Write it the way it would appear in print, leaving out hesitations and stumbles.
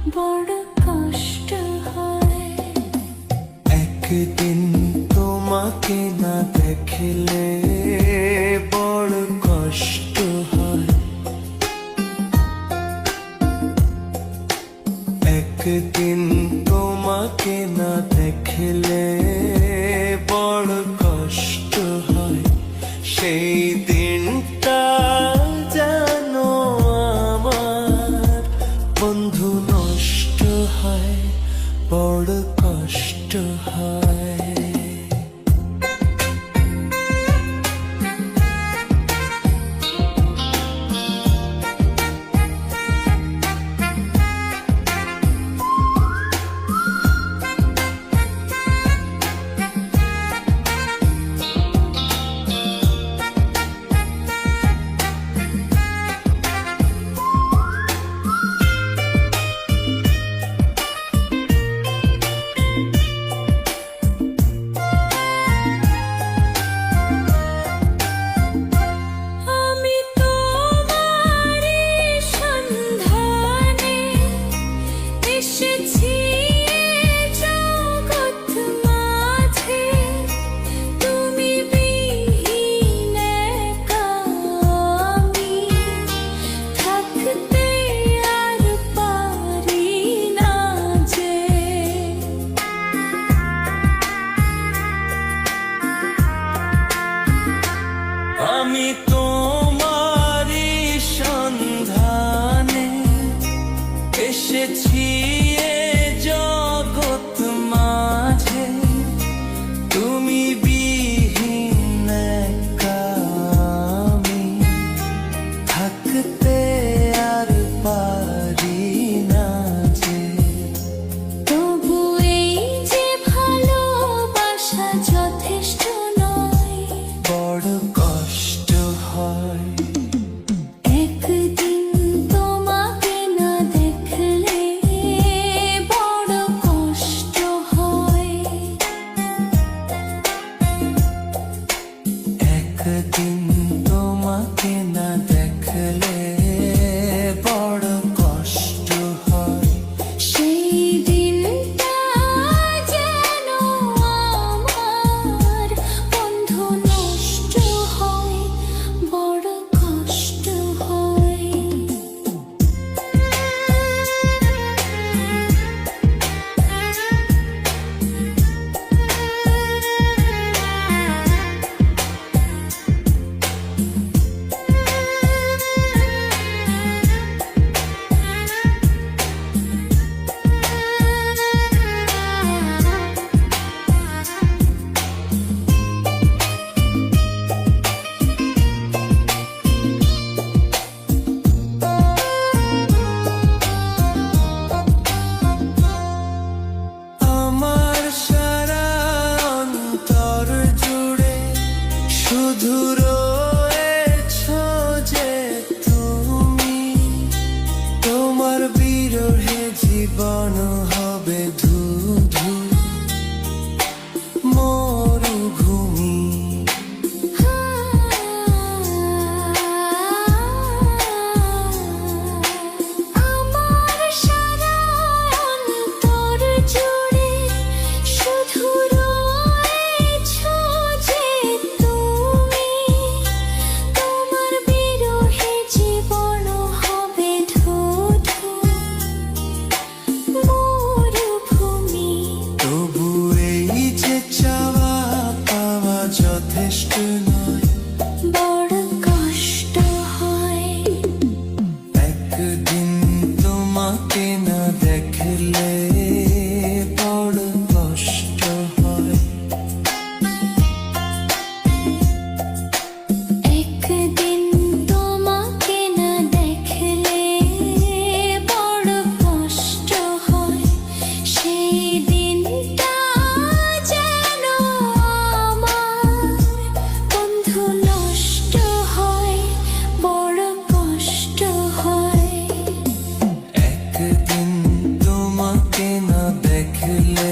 বড় কষ্ট হয়। একদিন তোমাকে না দেখলে বড় কষ্ট হয়। একদিন তোমাকে না দেখলে বড় কষ্ট হয়। সেই দিনটা যেন আমার বন্ধু নষ্ট হয়, বড় কষ্ট হয়। আমি তোমারই সন্ধানে এসেছি জগৎ মাঝে, তুমি বিহীন একা আমি থাকতে আর পারি না যে। আমি তোমারই সন্ধানে এসেছি এ জগৎ মাঝে, তুমি বিহীন একা আমি থাকতে আর পারি না যে। তবু এই যে ভালোবাসা যথেষ্ট নয়, বড় কষ্ট হয়। একদিন তোমাকে না দেখলে বড় কষ্ট হয়। একদিন তোমাকে না দেখলে বড় কষ্ট হয়। সেই দিনটা যেন আমার বন্ধু নষ্ট হয়, বড় কষ্ট হয়। আমার সারা অন্তর জুড়ে শুধু রয়েছো যে তুমি। তোমার বিরহে জীবন হবে ধুধু মরুভূমি। আমার সারা অন্তর জুড়ে শুধু রয়েছো যে তুমি। তোমার বিরহে জীবন হবে ধুধু মরুভূমি। তবু এই যে চাওয়া পাওয়া যথেষ্ট নয়, বড় কষ্ট হয়। একদিন তোমাকে না দেখলে বড় কষ্ট হয়। একদিন তোমাকে না দেখলে বড় কষ্ট হয়। সেই দিনটা যেন আমার বন্ধু নষ্ট হয়, বড় কষ্ট হয়। একদিন তোমাকে না দেখলে